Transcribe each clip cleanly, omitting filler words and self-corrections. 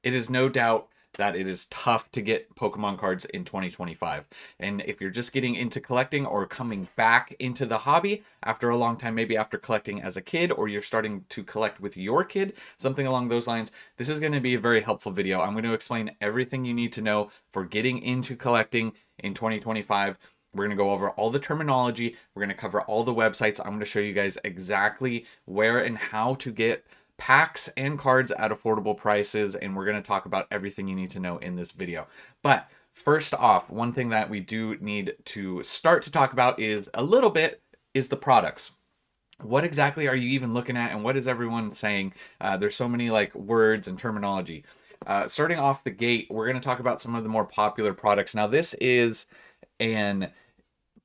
It is no doubt that it is tough to get Pokemon cards in 2025. And if you're just getting into collecting or coming back into the hobby after a long time, maybe after collecting as a kid, or you're starting to collect with your kid, something along those lines, this is going to be a very helpful video. I'm going to explain everything you need to know for getting into collecting in 2025. We're going to go over all the terminology. We're going to cover all the websites. I'm going to show you guys exactly where and how to get packs and cards at affordable prices, and we're going to talk about everything you need to know in this video. But first off, one thing that we do need to start to talk about is the products. What exactly are you even looking at, and what is everyone saying? There's so many like words and terminology. Starting off the gate, we're going to talk about some of the more popular products. Now, this is an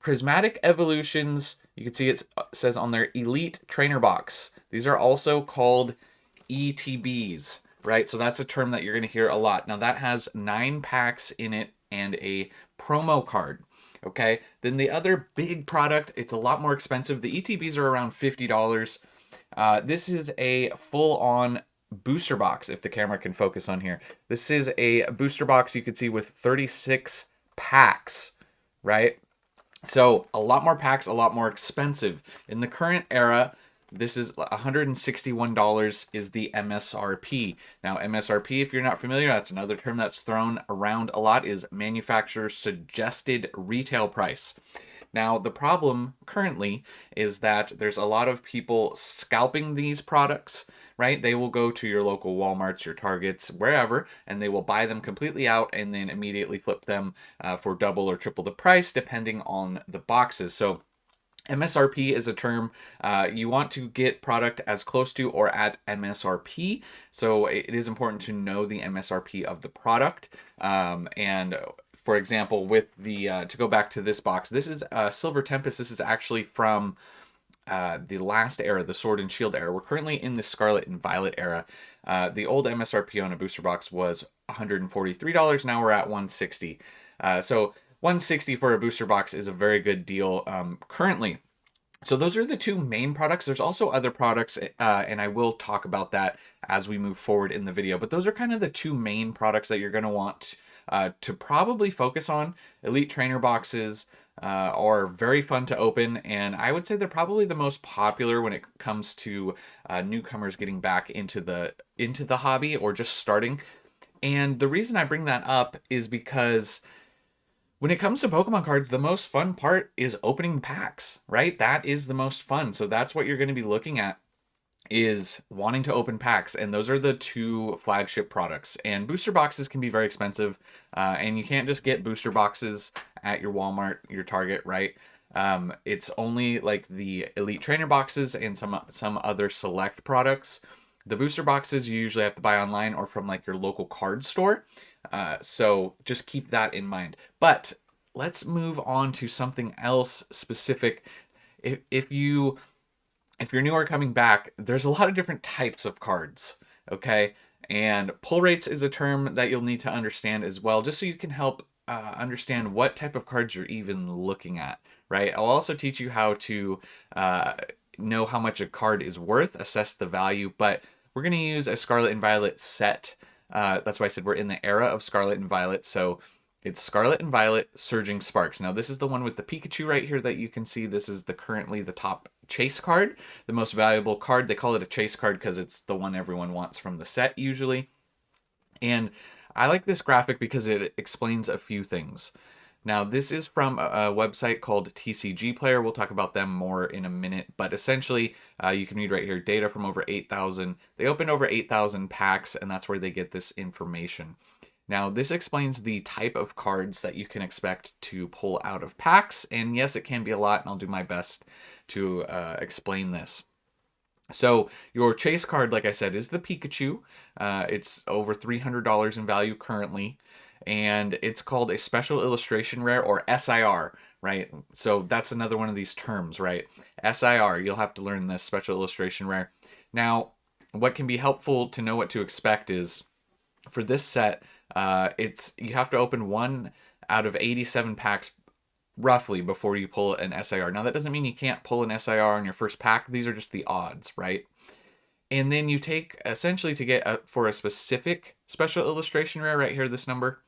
Prismatic Evolutions. You can see it says on their Elite Trainer Box. These are also called ETBs, right? So that's a term that you're going to hear a lot. Now that has 9 packs in it and a promo card. Okay, then the other big product, it's a lot more expensive. The ETBs are around $50. This is a full-on booster box, if the camera can focus on here. This is a booster box you can see with 36 packs, right? So a lot more packs, a lot more expensive. In the current era, this is $161 is the MSRP. Now, MSRP, if you're not familiar, that's another term that's thrown around a lot, is manufacturer's suggested retail price. Now, the problem currently is that there's a lot of people scalping these products, right? They will go to your local Walmarts, your Targets, wherever, and they will buy them completely out and then immediately flip them for double or triple the price, depending on the boxes. So MSRP is a term you want to get product as close to or at MSRP. So it is important to know the MSRP of the product. And for example, with the to go back to this box, this is Silver Tempest. This is actually from the last era, the Sword and Shield era. We're currently in the Scarlet and Violet era. The old MSRP on a booster box was $143. Now we're at $160. So $160 for a booster box is a very good deal currently. So those are the two main products. There's also other products, and I will talk about that as we move forward in the video. But those are kind of the two main products that you're going to want to probably focus on. Elite Trainer boxes are very fun to open, and I would say they're probably the most popular when it comes to newcomers getting back into the hobby or just starting. And the reason I bring that up is because when it comes to Pokemon cards, the most fun part is opening packs, right? That is the most fun. So that's what you're going to be looking at, is wanting to open packs. And those are the two flagship products. And booster boxes can be very expensive. And you can't just get booster boxes at your Walmart, your Target, right? It's only like the Elite Trainer boxes and some other select products. The booster boxes you usually have to buy online or from like your local card store. So just keep that in mind. But let's move on to something else specific. If you're new or coming back, there's a lot of different types of cards, okay? And pull rates is a term that you'll need to understand as well, just so you can help understand what type of cards you're even looking at, right? I'll also teach you how to know how much a card is worth, assess the value, but we're going to use a Scarlet and Violet set. That's why I said we're in the era of Scarlet and Violet. So it's Scarlet and Violet Surging Sparks. Now this is the one with the Pikachu right here that you can see. This is currently the top chase card, the most valuable card. They call it a chase card because it's the one everyone wants from the set usually. And I like this graphic because it explains a few things. Now, this is from a website called TCG Player. We'll talk about them more in a minute, but essentially, you can read right here, data from over 8,000. They opened over 8,000 packs, and that's where they get this information. Now, this explains the type of cards that you can expect to pull out of packs, and yes, it can be a lot, and I'll do my best to explain this. So your chase card, like I said, is the Pikachu. It's over $300 in value currently, and it's called a Special Illustration Rare, or SIR, right? So that's another one of these terms, right? SIR, you'll have to learn this, Special Illustration Rare. Now, what can be helpful to know what to expect is, for this set, you have to open 1 out of 87 packs roughly before you pull an SIR. Now, that doesn't mean you can't pull an SIR on your first pack. These are just the odds, right? And then you take essentially to get for a specific special illustration rare right here, this number,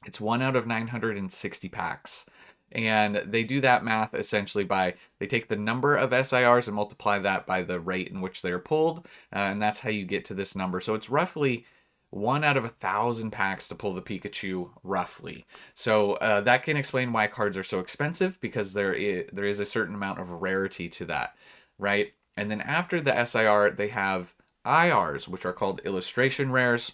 it's 1 out of 960 packs. And they do that math essentially by they take the number of SIRs and multiply that by the rate in which they're pulled, and that's how you get to this number. So it's roughly 1 out of 1,000 packs to pull the Pikachu, roughly. So that can explain why cards are so expensive, because there is a certain amount of rarity to that, right? And then after the SIR, they have IRs, which are called illustration rares.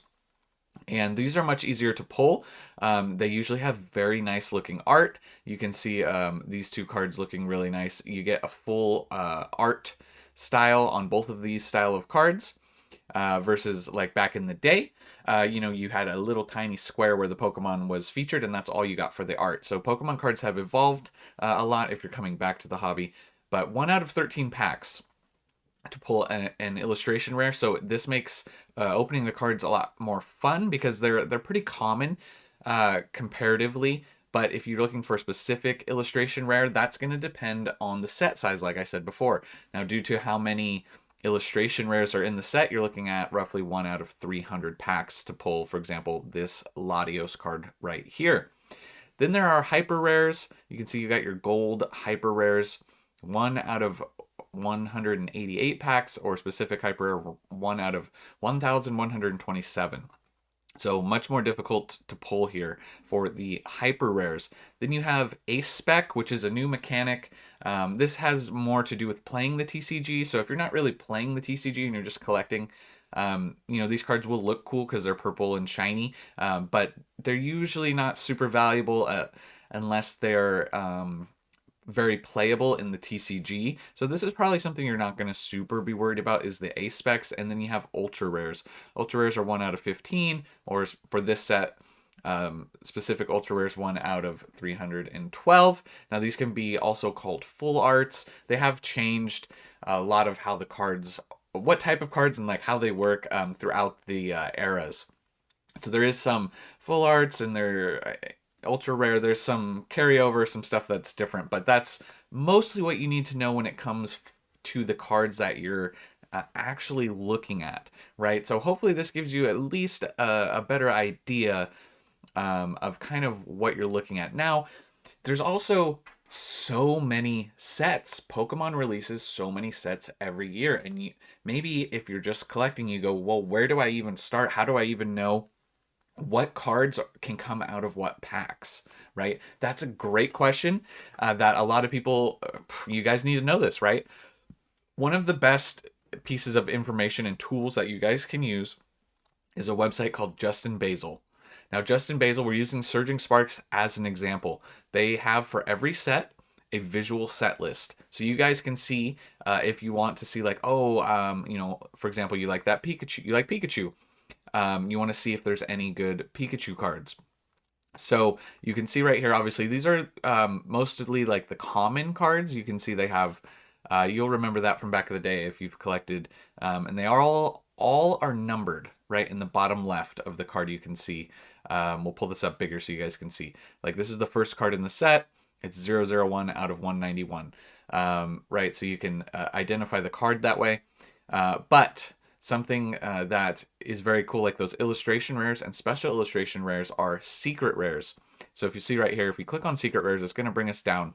And these are much easier to pull. They usually have very nice looking art. You can see these two cards looking really nice. You get a full art style on both of these style of cards versus like back in the day. You had a little tiny square where the Pokemon was featured, and that's all you got for the art. So Pokemon cards have evolved a lot if you're coming back to the hobby. But 1 out of 13 packs to pull an illustration rare. So this makes opening the cards a lot more fun, because they're pretty common comparatively. But if you're looking for a specific illustration rare, that's going to depend on the set size, like I said before. Now, due to how many illustration rares are in the set, you're looking at roughly 1 out of 300 packs to pull, for example, this Latios card right here. Then there are hyper rares. You can see you got your gold hyper rares, 1 out of 188 packs, or specific hyper 1 out of 1,127. So much more difficult to pull here for the hyper rares. Then you have Ace Spec, which is a new mechanic. This has more to do with playing the TCG. So if you're not really playing the TCG and you're just collecting, these cards will look cool because they're purple and shiny, but they're usually not super valuable unless they're very playable in the TCG. So this is probably something you're not going to super be worried about, is the Ace Specs. And then you have Ultra Rares. Ultra Rares are 1 out of 15, or for this set, specific Ultra Rares 1 out of 312. Now these can be also called full arts. They have changed a lot of how the cards, what type of cards and like how they work throughout the eras. So there is some full arts, and they're ultra rare. There's some carryover, some stuff that's different, but that's mostly what you need to know when it comes to the cards that you're actually looking at, right? So hopefully this gives you at least a better idea of kind of what you're looking at. Now, there's also so many sets. Pokemon releases so many sets every year, and maybe if you're just collecting, you go, well, where do I even start? How do I even know what cards can come out of what packs, right? That's a great question that a lot of people, you guys need to know this, right? One of the best pieces of information and tools that you guys can use is a website called JustinBasil. Now, JustinBasil, we're using Surging Sparks as an example. They have for every set a visual set list. So you guys can see if you want to see like, for example, you like that Pikachu, you like Pikachu. You want to see if there's any good Pikachu cards. So you can see right here, obviously, these are mostly like the common cards. You can see they have, you'll remember that from back in the day if you've collected, and they are all are numbered right in the bottom left of the card. You can see, we'll pull this up bigger so you guys can see. Like this is the first card in the set. It's 001 out of 191, right? So you can identify the card that way. But something that is very cool, like those illustration rares and special illustration rares, are secret rares. So if you see right here, if we click on secret rares, it's going to bring us down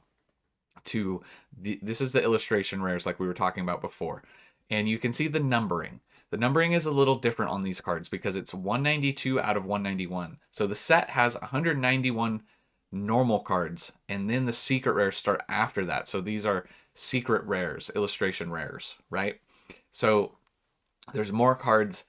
to this is the illustration rares like we were talking about before. And you can see the numbering. The numbering is a little different on these cards because it's 192 out of 191. So the set has 191 normal cards, and then the secret rares start after that. So these are secret rares, illustration rares, right? So there's more cards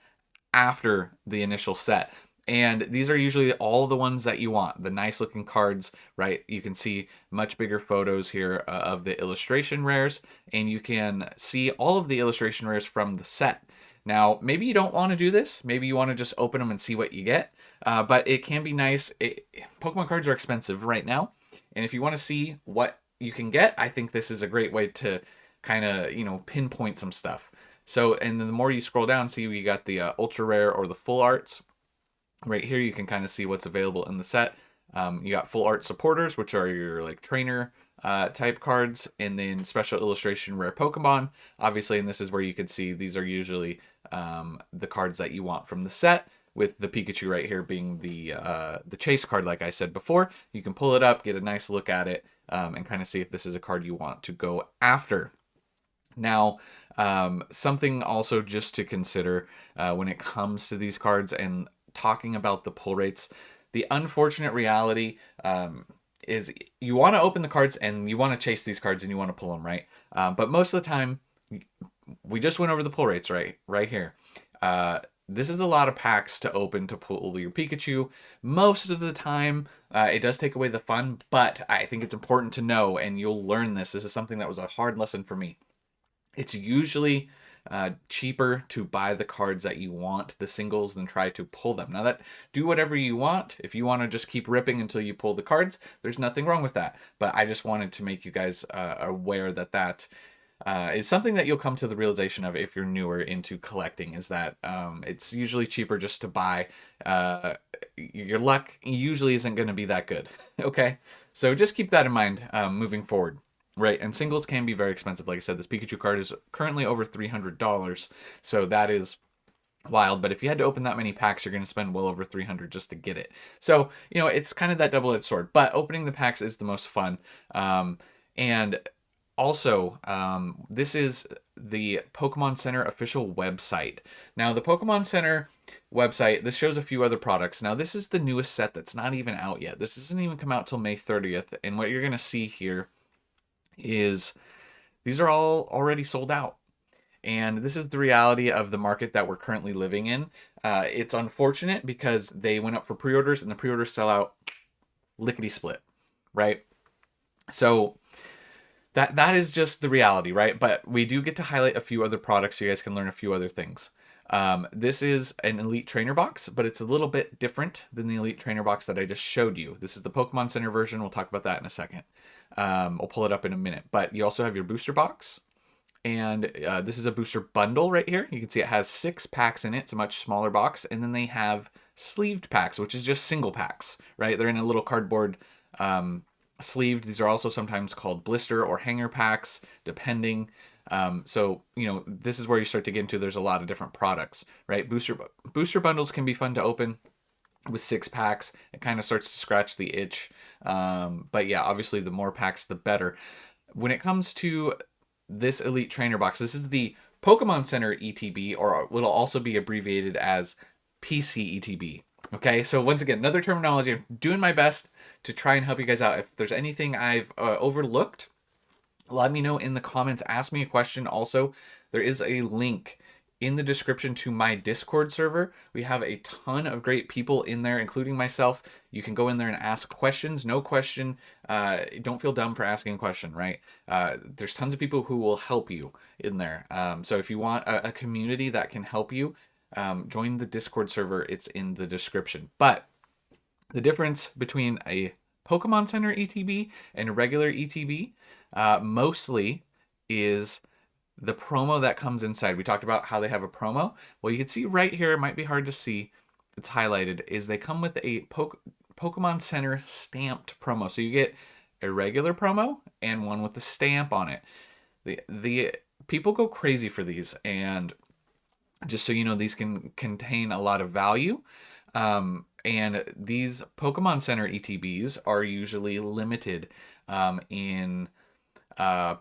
after the initial set. And these are usually all the ones that you want, the nice looking cards, right? You can see much bigger photos here of the illustration rares, and you can see all of the illustration rares from the set. Now, maybe you don't want to do this. Maybe you want to just open them and see what you get. But it can be nice. Pokemon cards are expensive right now. And if you want to see what you can get, I think this is a great way to kind of, pinpoint some stuff. So, and then the more you scroll down, see we got the ultra rare or the full arts. Right here, you can kind of see what's available in the set. You got full art supporters, which are your like trainer type cards, and then special illustration rare Pokemon, obviously, and this is where you can see these are usually the cards that you want from the set, with the Pikachu right here being the chase card, like I said before. You can pull it up, get a nice look at it, and kind of see if this is a card you want to go after. Now, something also just to consider when it comes to these cards and talking about the pull rates, the unfortunate reality is you want to open the cards and you want to chase these cards and you want to pull them, right? But most of the time, we just went over the pull rates right here. This is a lot of packs to open to pull your Pikachu. Most of the time, it does take away the fun, but I think it's important to know, and you'll learn this. This is something that was a hard lesson for me. It's usually cheaper to buy the cards that you want, the singles, than try to pull them. Now, that do whatever you want. If you want to just keep ripping until you pull the cards, there's nothing wrong with that. But I just wanted to make you guys aware that that is something that you'll come to the realization of if you're newer into collecting, is that it's usually cheaper just to buy. Your luck usually isn't going to be that good. Okay, so just keep that in mind moving forward. Right, and singles can be very expensive. Like I said, this Pikachu card is currently over $300, so that is wild. But if you had to open that many packs, you're going to spend well over $300 just to get it. So, you know, it's kind of that double-edged sword. But opening the packs is the most fun. And also, this is the Pokemon Center official website. Now, the Pokemon Center website, this shows a few other products. Now, this is the newest set that's not even out yet. This doesn't even come out till May 30th. And what you're going to see here is these are all already sold out. And this is the reality of the market that we're currently living in. It's unfortunate because they went up for pre-orders and the pre-orders sell out lickety-split, right? So that is just the reality, right? But we do get to highlight a few other products so you guys can learn a few other things. This is an Elite Trainer box, but it's a little bit different than the Elite Trainer box that I just showed you. This is the Pokemon Center version. We'll talk about that in a second. I'll pull it up in a minute. But you also have your booster box. And this is a booster bundle right here. You can see it has 6 packs in it. It's a much smaller box. And then they have sleeved packs, which is just single packs, right? They're in a little cardboard sleeved. These are also sometimes called blister or hanger packs, depending. So, you know, this is where you start to get into, there's a lot of different products, right? Booster bundles can be fun to open with 6 packs. It kind of starts to scratch the itch. But yeah, obviously the more packs, the better. When it comes to this Elite Trainer box, this is the Pokemon Center ETB, or it'll also be abbreviated as PC ETB. Okay, so once again, another terminology. I'm doing my best to try and help you guys out. If there's anything I've overlooked, let me know in the comments. Ask me a question. Also, there is a link in the description to my Discord server. We have a ton of great people in there, including myself. You can go in there and ask questions. No question. Don't feel dumb for asking a question, right? There's tons of people who will help you in there. So if you want a community that can help you, join the Discord server. It's in the description. But the difference between a Pokemon Center ETB and a regular ETB mostly is the promo that comes inside. We talked about how they have a promo. Well, you can see right here, it might be hard to see, it's highlighted, is they come with a Pokemon Center stamped promo. So you get a regular promo and one with the stamp on it. The people go crazy for these, and just so you know, these can contain a lot of value. And these Pokemon Center ETBs are usually limited in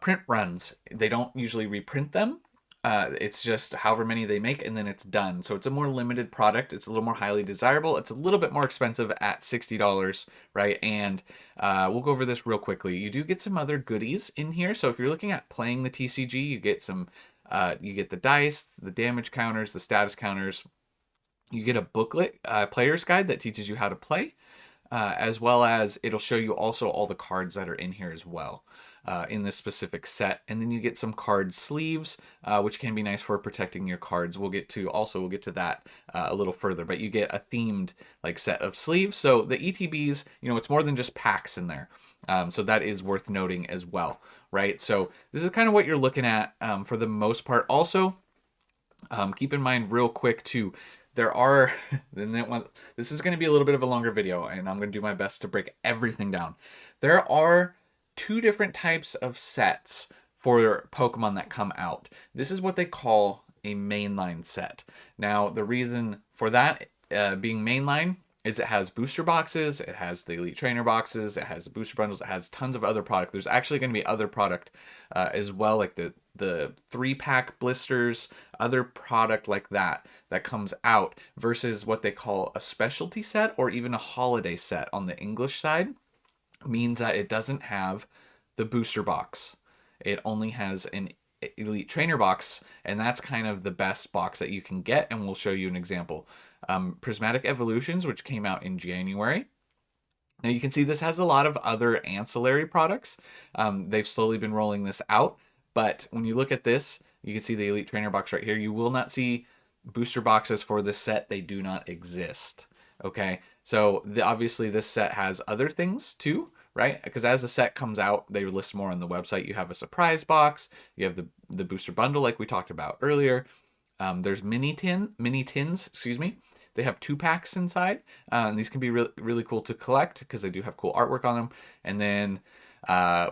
print runs. They don't usually reprint them. It's just however many they make, and then it's done. So it's a more limited product. It's a little more highly desirable. It's a little bit more expensive at $60, right? And we'll go over this real quickly. You do get some other goodies in here. So if you're looking at playing the TCG, you get some, you get the dice, the damage counters, the status counters. You get a booklet, player's guide that teaches you how to play, as well as it'll show you also all the cards that are in here as well. In this specific set, and then you get some card sleeves, which can be nice for protecting your cards. We'll get to that a little further, but you get a themed like set of sleeves. So the ETBs, you know, it's more than just packs in there. So that is worth noting as well, right? So this is kind of what you're looking at for the most part. Also, keep in mind real quick too, there are, this is going to be a little bit of a longer video, and I'm going to do my best to break everything down. There are two different types of sets for Pokemon that come out. This is what they call a mainline set. Now, the reason for that being mainline is it has booster boxes, it has the Elite Trainer boxes, it has the booster bundles, it has tons of other product. There's actually going to be other product as well, like the 3-pack blisters, other product like that comes out versus what they call a specialty set or even a holiday set on the English side. Means that it doesn't have the booster box. It only has an Elite Trainer box, and that's kind of the best box that you can get, and we'll show you an example. Prismatic Evolutions, which came out in January. Now you can see this has a lot of other ancillary products. They've slowly been rolling this out, but when you look at this, you can see the Elite Trainer box right here. You will not see booster boxes for this set. They do not exist. Okay, so obviously this set has other things too, right? Because as the set comes out, they list more on the website. You have a surprise box, you have the booster bundle like we talked about earlier. There's mini tins, excuse me. They have 2-packs inside, and these can be really cool to collect because they do have cool artwork on them. And then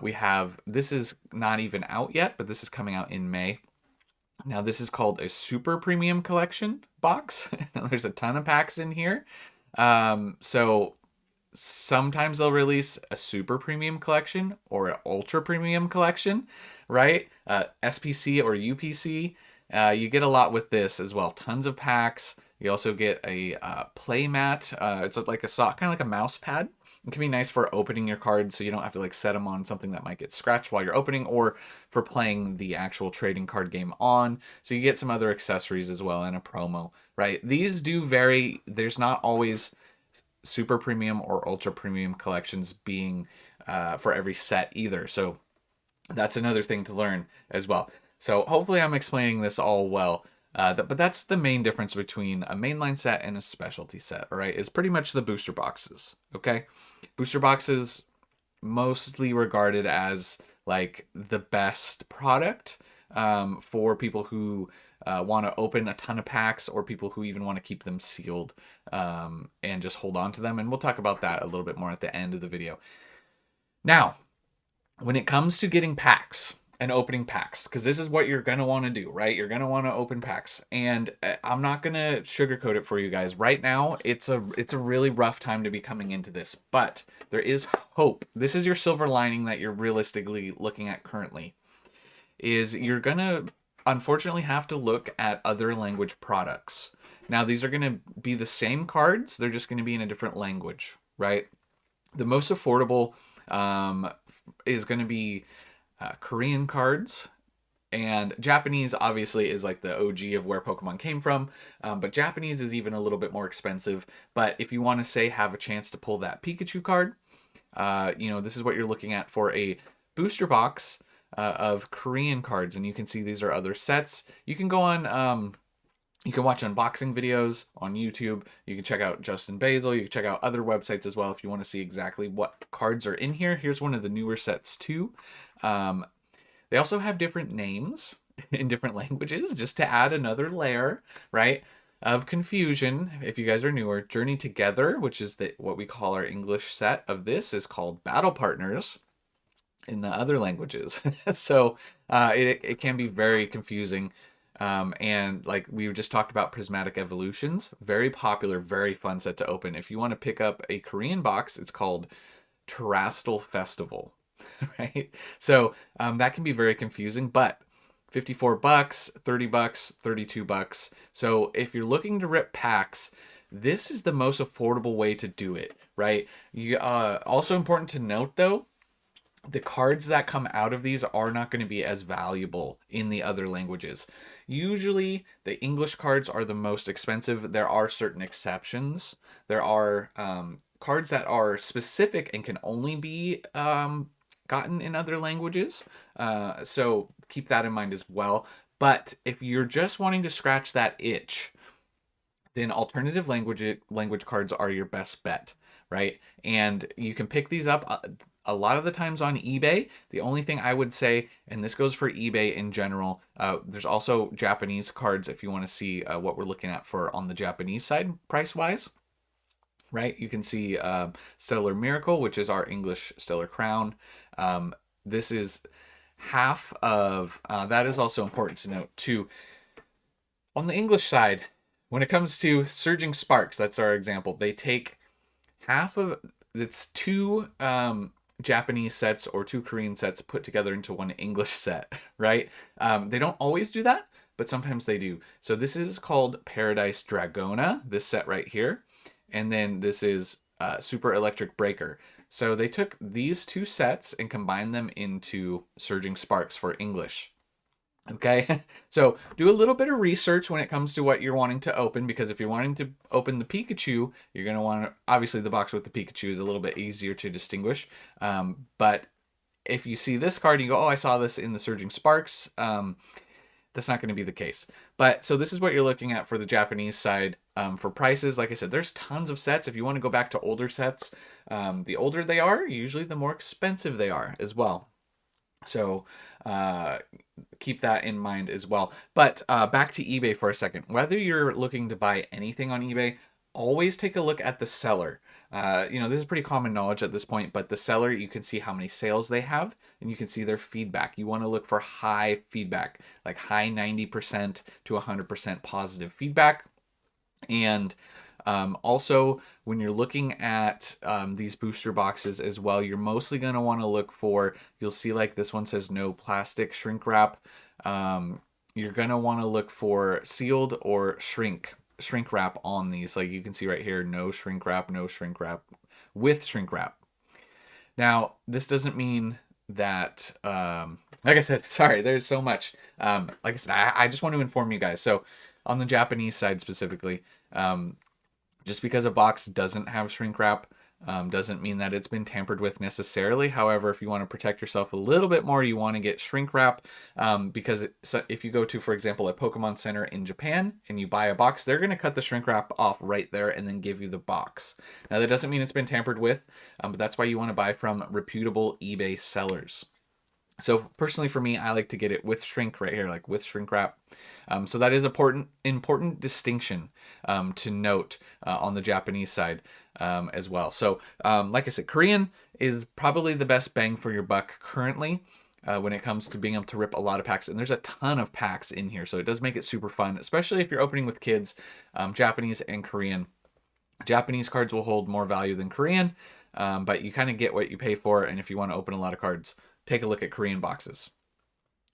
we have, this is not even out yet, but this is coming out in May. Now this is called a super premium collection box. There's a ton of packs in here. So sometimes they'll release a super premium collection or an ultra premium collection, right? SPC or UPC. You get a lot with this as well. Tons of packs. You also get a play mat. It's like a kind of like a mouse pad. It can be nice for opening your cards so you don't have to like set them on something that might get scratched while you're opening, or for playing the actual trading card game on. So you get some other accessories as well and a promo, right? These do vary. There's not always super premium or ultra premium collections being for every set either. So that's another thing to learn as well. So hopefully I'm explaining this all well. But that's the main difference between a mainline set and a specialty set, all right? Is pretty much the booster boxes, okay? Booster boxes mostly regarded as like the best product for people who want to open a ton of packs, or people who even want to keep them sealed and just hold on to them. And we'll talk about that a little bit more at the end of the video. Now, when it comes to getting packs and opening packs, because this is what you're going to want to do, right? You're going to want to open packs. And I'm not going to sugarcoat it for you guys. Right now, it's a really rough time to be coming into this, but there is hope. This is your silver lining that you're realistically looking at currently, is you're going to unfortunately have to look at other language products. Now, these are going to be the same cards. They're just going to be in a different language, right? The most affordable is going to be Korean cards, and Japanese obviously is like the OG of where Pokemon came from, but Japanese is even a little bit more expensive. But if you want to say have a chance to pull that Pikachu card, this is what you're looking at for a booster box of Korean cards. And you can see these are other sets. You can go on you can watch unboxing videos on YouTube. You can check out JustinBasil. You can check out other websites as well if you want to see exactly what cards are in here. Here's one of the newer sets too. They also have different names in different languages just to add another layer, right, of confusion. If you guys are newer, Journey Together, which is what we call our English set of this, is called Battle Partners in the other languages. So it can be very confusing. And like we just talked about, Prismatic Evolutions, very popular, very fun set to open. If you want to pick up a Korean box, it's called Terastal Festival, right? So that can be very confusing, but $54, $30, $32. So if you're looking to rip packs, this is the most affordable way to do it, right? You also important to note though, the cards that come out of these are not going to be as valuable in the other languages. Usually, the English cards are the most expensive. There are certain exceptions. There are cards that are specific and can only be gotten in other languages. So keep that in mind as well. But if you're just wanting to scratch that itch, then alternative language cards are your best bet, right? And you can pick these up a lot of the times on eBay. The only thing I would say, and this goes for eBay in general, there's also Japanese cards if you want to see what we're looking at for on the Japanese side price-wise, right? You can see Stellar Miracle, which is our English Stellar Crown. this is half of, that is also important to note too. On the English side, when it comes to Surging Sparks, that's our example, they take half of, it's two Japanese sets or two Korean sets put together into one English set, right? They don't always do that, but sometimes they do. So this is called Paradise Dragona, this set right here. And then this is Super Electric Breaker. So they took these two sets and combined them into Surging Sparks for English. Okay, so do a little bit of research when it comes to what you're wanting to open, because if you're wanting to open the Pikachu, you're going to want to, obviously the box with the Pikachu is a little bit easier to distinguish. But if you see this card and you go, oh, I saw this in the Surging Sparks, that's not going to be the case. But so this is what you're looking at for the Japanese side. For prices, like I said, there's tons of sets. If you want to go back to older sets, the older they are, usually the more expensive they are as well. So keep that in mind as well. But back to eBay for a second. Whether you're looking to buy anything on eBay, always take a look at the seller. This is pretty common knowledge at this point, but the seller, you can see how many sales they have and you can see their feedback. You want to look for high feedback, like high 90% to 100% positive feedback. And also, when you're looking at these booster boxes as well, you're mostly going to want to look for, you'll see like this one says no plastic shrink wrap. You're going to want to look for sealed or shrink wrap on these. Like you can see right here, no shrink wrap with shrink wrap. Now, this doesn't mean that, like I said, sorry, there's so much. Like I said, I just want to inform you guys. So on the Japanese side specifically, just because a box doesn't have shrink wrap doesn't mean that it's been tampered with necessarily. However, if you want to protect yourself a little bit more, you want to get shrink wrap because if you go to, for example, a Pokemon Center in Japan and you buy a box, they're going to cut the shrink wrap off right there and then give you the box. Now, that doesn't mean it's been tampered with, but that's why you want to buy from reputable eBay sellers. So personally for me, I like to get it with shrink right here, like with shrink wrap. So that is important distinction to note on the Japanese side as well. So like I said, Korean is probably the best bang for your buck currently when it comes to being able to rip a lot of packs. And there's a ton of packs in here, so it does make it super fun, especially if you're opening with kids, Japanese and Korean. Japanese cards will hold more value than Korean, but you kind of get what you pay for. And if you want to open a lot of cards, take a look at Korean boxes.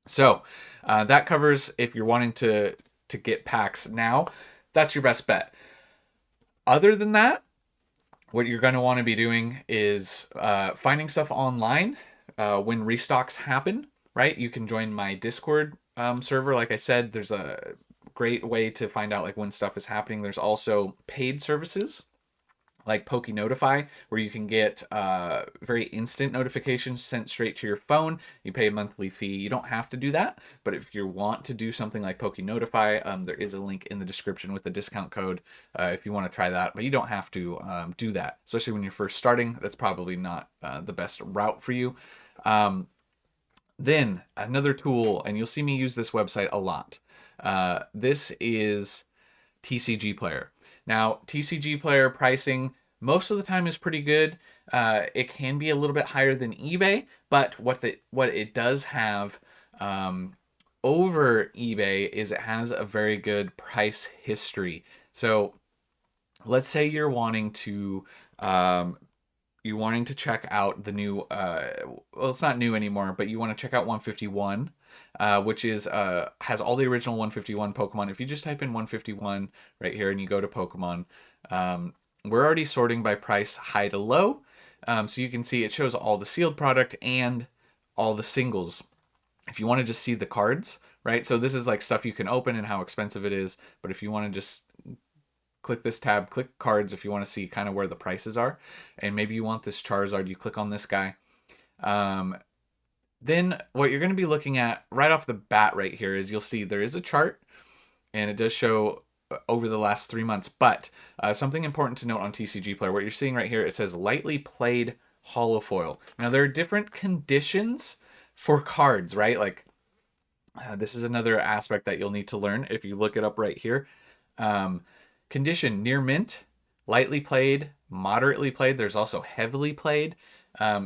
So that covers if you're wanting to get packs now, that's your best bet. Other than that, what you're going to want to be doing is finding stuff online when restocks happen, right? You can join my Discord server. Like I said, there's a great way to find out like when stuff is happening. There's also paid services like PokeNotify, where you can get very instant notifications sent straight to your phone. You pay a monthly fee. You don't have to do that, but if you want to do something like PokeNotify, there is a link in the description with the discount code if you want to try that, but you don't have to do that, especially when you're first starting. That's probably not the best route for you. Then another tool, and you'll see me use this website a lot. This is TCG Player. Now, TCG Player pricing most of the time is pretty good. It can be a little bit higher than eBay, but what it does have over eBay is it has a very good price history. So let's say you're wanting to check out the new, well, it's not new anymore, but you want to check out 151. Which is has all the original 151 Pokemon. If you just type in 151 right here and you go to Pokemon, we're already sorting by price high to low. So you can see it shows all the sealed product and all the singles. If you want to just see the cards, right? So this is like stuff you can open and how expensive it is. But if you want to just click this tab, click cards if you want to see kind of where the prices are. And maybe you want this Charizard, you click on this guy. Then what you're going to be looking at right off the bat right here is you'll see there is a chart and it does show over the last 3 months. But something important to note on TCG Player, what you're seeing right here, it says lightly played holofoil. Now there are different conditions for cards, right? Like this is another aspect that you'll need to learn if you look it up right here. Condition near mint, lightly played, moderately played. There's also heavily played.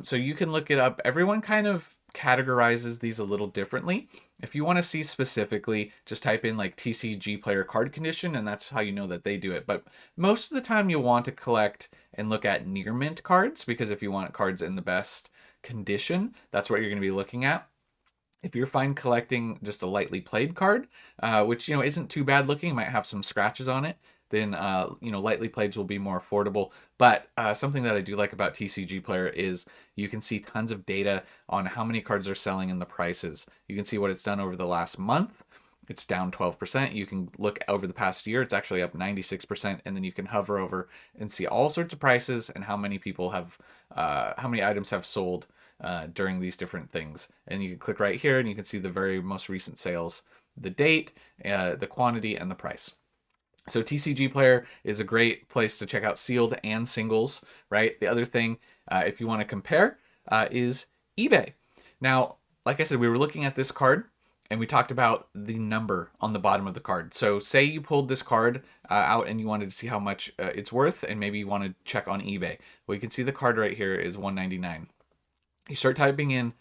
So you can look it up. Everyone kind of categorizes these a little differently. If you want to see specifically, just type in like TCG Player card condition, and that's how you know that they do it. But most of the time you'll want to collect and look at near mint cards, because if you want cards in the best condition, that's what you're going to be looking at. If you're fine collecting just a lightly played card, which isn't too bad looking, might have some scratches on it, then lightly playeds will be more affordable. But something that I do like about TCG Player is you can see tons of data on how many cards are selling and the prices. You can see what it's done over the last month. It's down 12%. You can look over the past year, it's actually up 96%, and then you can hover over and see all sorts of prices and how many people have, how many items have sold during these different things. And you can click right here and you can see the very most recent sales, the date, the quantity, and the price. So TCG Player is a great place to check out sealed and singles, right? The other thing, if you want to compare, is eBay. Now, like I said, we were looking at this card and we talked about the number on the bottom of the card. So say you pulled this card out and you wanted to see how much it's worth, and maybe you want to check on eBay. Well, you can see the card right here is $199. You start typing in,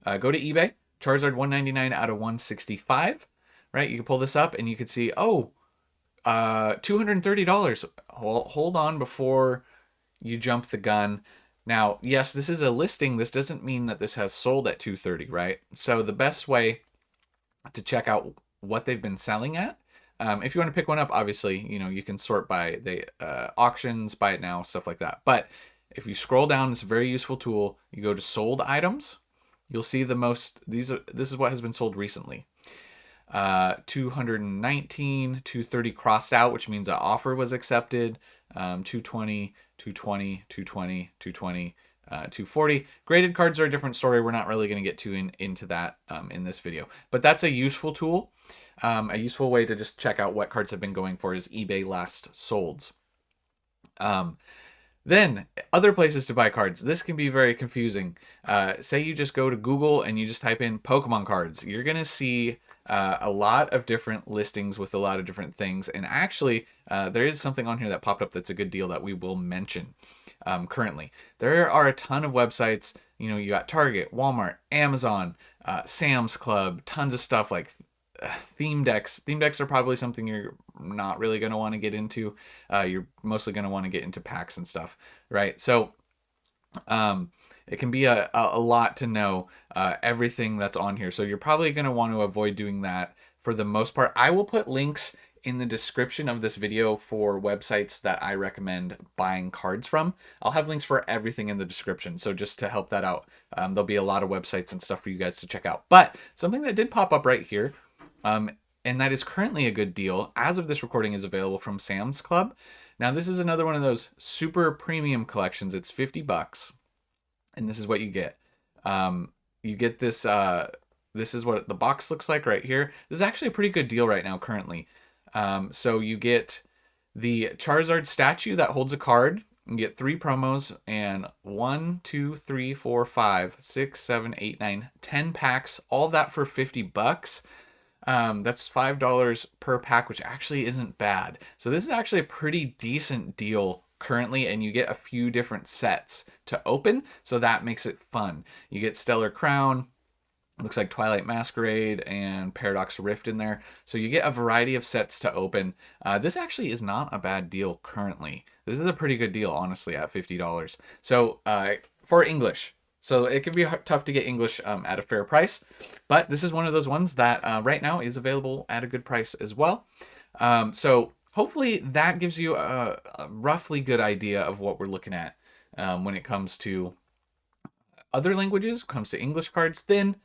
go to eBay, Charizard 199 out of 165, right? You can pull this up and you can see, oh, $230. Hold on before you jump the gun. Now, yes, this is a listing. This doesn't mean that this has sold at $230, right? So the best way to check out what they've been selling at, if you want to pick one up, obviously, you can sort by the auctions, buy it now, stuff like that. But if you scroll down, it's a very useful tool. You go to sold items. You'll see the most. This is what has been sold recently. 219, 230 crossed out, which means an offer was accepted. 220, 220, 220, 220, 240. Graded cards are a different story. We're not really going to get into that in this video. But that's a useful tool. A useful way to just check out what cards have been going for is eBay last solds. Then other places to buy cards. This can be very confusing. Say you just go to Google and you just type in Pokemon cards. You're going to see a lot of different listings with a lot of different things. And actually, there is something on here that popped up that's a good deal that we will mention currently. There are a ton of websites. You got Target, Walmart, Amazon, Sam's Club, tons of stuff like theme decks. Theme decks are probably something you're not really going to want to get into. You're mostly going to want to get into packs and stuff, right? So it can be a lot to know everything that's on here. So you're probably going to want to avoid doing that for the most part. I will put links in the description of this video for websites that I recommend buying cards from. I'll have links for everything in the description. So just to help that out, there'll be a lot of websites and stuff for you guys to check out. But something that did pop up right here, and that is currently a good deal, as of this recording, is available from Sam's Club. Now, this is another one of those super premium collections. It's $50, and this is what you get. You get this. This is what the box looks like right here. This is actually a pretty good deal right now, currently. So you get the Charizard statue that holds a card. You get 3 promos and 1, 2, 3, 4, 5, 6, 7, 8, 9, 10 packs. All that for $50. That's $5 per pack, which actually isn't bad. So this is actually a pretty decent deal currently, and you get a few different sets to open, so that makes it fun. You get Stellar Crown, looks like Twilight Masquerade and Paradox Rift in there. So you get a variety of sets to open. This actually is not a bad deal currently. This is a pretty good deal, honestly, at $50. So for English. So it can be tough to get English at a fair price, but this is one of those ones that right now is available at a good price as well. So hopefully that gives you a roughly good idea of what we're looking at when it comes to other languages, comes to English cards. Then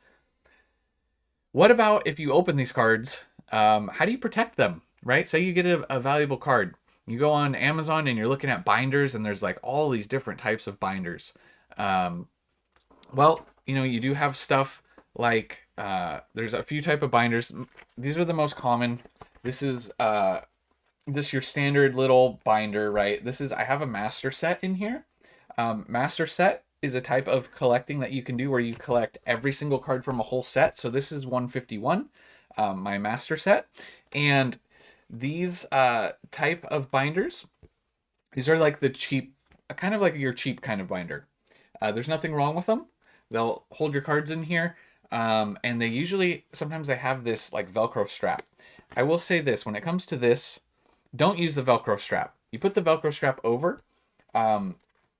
what about if you open these cards? How do you protect them, right? Say you get a valuable card. You go on Amazon and you're looking at binders, and there's like all these different types of binders. Well, you do have stuff like there's a few type of binders. These are the most common. This is this your standard little binder, right? I have a master set in here. Master set is a type of collecting that you can do where you collect every single card from a whole set. So this is 151, my master set. And these type of binders, these are like the cheap, kind of like your cheap kind of binder. There's nothing wrong with them. They'll hold your cards in here. And they usually, sometimes they have this like Velcro strap. I will say this, when it comes to this, don't use the Velcro strap. You put the Velcro strap over, um,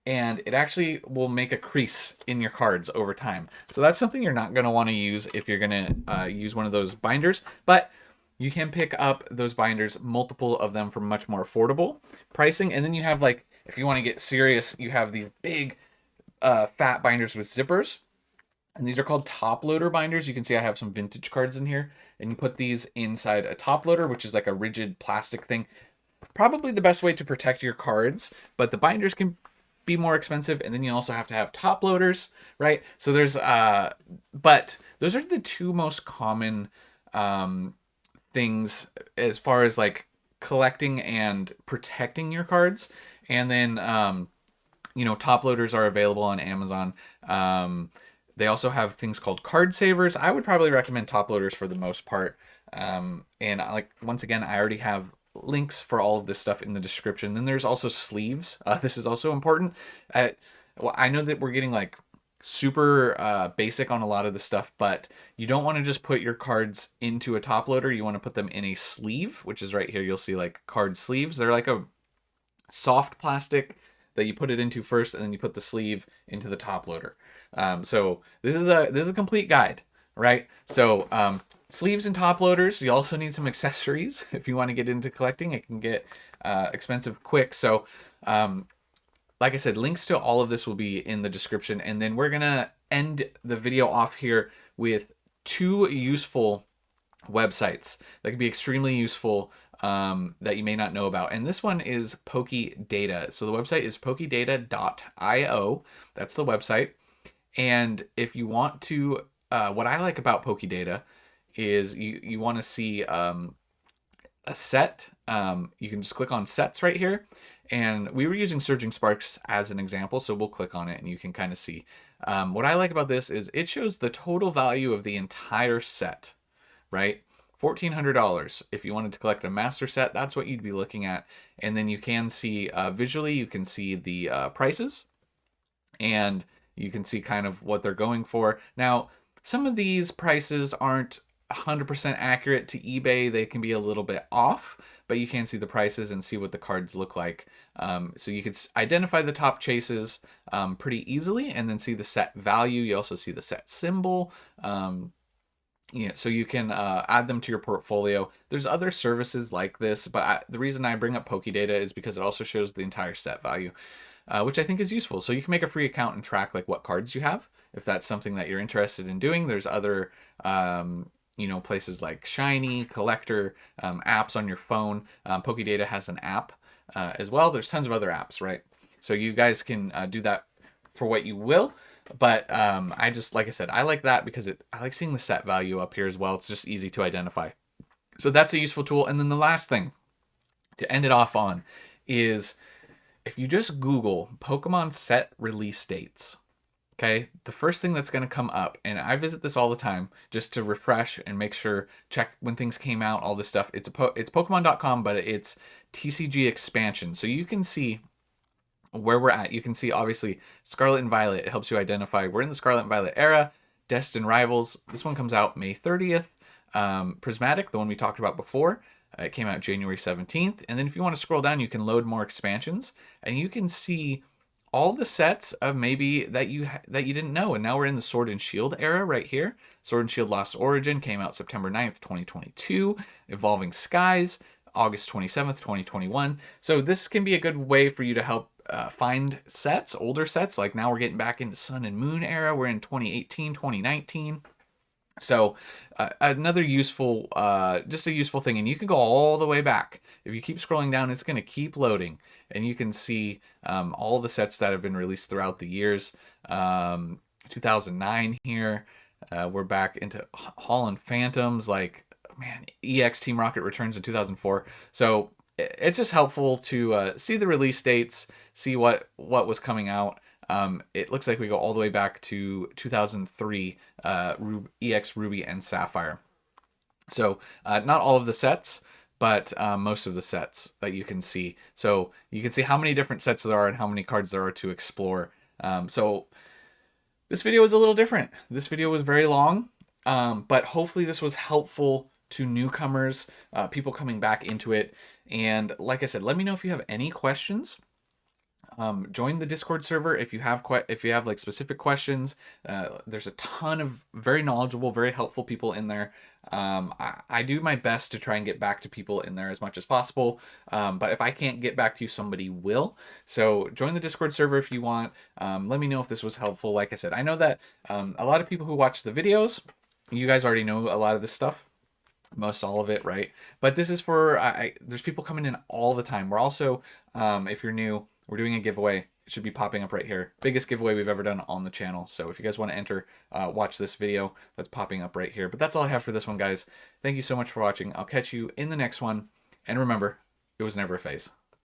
and it actually will make a crease in your cards over time. So that's something you're not going to want to use if you're going to use one of those binders. But you can pick up those binders, multiple of them, for much more affordable pricing. And then you have, like, if you want to get serious, you have these big fat binders with zippers. And these are called top loader binders. You can see I have some vintage cards in here. And you put these inside a top loader, which is like a rigid plastic thing. Probably the best way to protect your cards, but the binders can be more expensive, and then you also have to have top loaders, right? So there's but those are the two most common things as far as like collecting and protecting your cards. And then top loaders are available on Amazon. They also have things called card savers. I would probably recommend top loaders for the most part. And like, once again, I already have links for all of this stuff in the description. Then there's also sleeves. This is also important. Well, I know that we're getting like super basic on a lot of the stuff, but you don't want to just put your cards into a top loader. You want to put them in a sleeve, which is right here. You'll see like card sleeves. They're like a soft plastic that you put it into first, and then you put the sleeve into the top loader. So this is a complete guide, right? So sleeves and top loaders. You also need some accessories if you want to get into collecting. It can get expensive quick. So like I said, links to all of this will be in the description. And then we're gonna end the video off here with two useful websites that can be extremely useful that you may not know about. And this one is PokeData. So the website is pokedata.io. That's the website. And if you want to, what I like about PokeData is you want to see a set. You can just click on sets right here. And we were using Surging Sparks as an example, so we'll click on it and you can kind of see. What I like about this is it shows the total value of the entire set, right? $1,400. If you wanted to collect a master set, that's what you'd be looking at. And then you can see visually, you can see the prices, and you can see kind of what they're going for. Now, some of these prices aren't 100% accurate to eBay. They can be a little bit off, but you can see the prices and see what the cards look like. So you can identify the top chases pretty easily, and then see the set value. You also see the set symbol. So you can add them to your portfolio. There's other services like this, but the reason I bring up PokeData is because it also shows the entire set value, which I think is useful. So you can make a free account and track like what cards you have, if that's something that you're interested in doing. There's other places like Shiny, Collector, apps on your phone. PokeData has an app as well. There's tons of other apps, right? So you guys can do that for what you will. But I just, like I said, I like that because I like seeing the set value up here as well. It's just easy to identify. So that's a useful tool. And then the last thing to end it off on is if you just Google Pokemon set release dates, okay, the first thing that's going to come up, and I visit this all the time just to refresh and make sure, check when things came out, all this stuff. It's Pokemon.com, but it's TCG expansion. So you can see where we're at. You can see obviously Scarlet and Violet. It helps you identify we're in the Scarlet and Violet era. Destined Rivals. This one comes out May 30th. Prismatic, the one we talked about before, it came out January 17th. And then if you want to scroll down, you can load more expansions, and you can see all the sets of maybe that you didn't know. And now we're in the Sword and Shield era right here. Sword and Shield Lost Origin came out September 9th, 2022. Evolving Skies, August 27th, 2021. So this can be a good way for you to help find sets, older sets. Like now we're getting back into Sun and Moon era. We're in 2018, 2019. So another useful, just a useful thing. And you can go all the way back. If you keep scrolling down, it's going to keep loading. And you can see all the sets that have been released throughout the years. 2009 here. We're back into Holland Phantoms. Like, man, EX Team Rocket returns in 2004. So it's just helpful to see the release dates, see what was coming out. It looks like we go all the way back to 2003, EX Ruby and Sapphire. So not all of the sets, but most of the sets that you can see. So you can see how many different sets there are and how many cards there are to explore. So this video was a little different. This video was very long. But hopefully this was helpful to newcomers, people coming back into it. And like I said, let me know if you have any questions. Join the Discord server if you have like specific questions. There's a ton of very knowledgeable, very helpful people in there. I do my best to try and get back to people in there as much as possible. But if I can't get back to you, somebody will. So join the Discord server if you want. Let me know if this was helpful. Like I said, I know that a lot of people who watch the videos, you guys already know a lot of this stuff, most all of it, right? But this is for there's people coming in all the time. We're also, if you're new, we're doing a giveaway. It should be popping up right here. Biggest giveaway we've ever done on the channel. So if you guys want to enter, watch this video that's popping up right here. But that's all I have for this one, guys. Thank you so much for watching. I'll catch you in the next one. And remember, it was never a phase.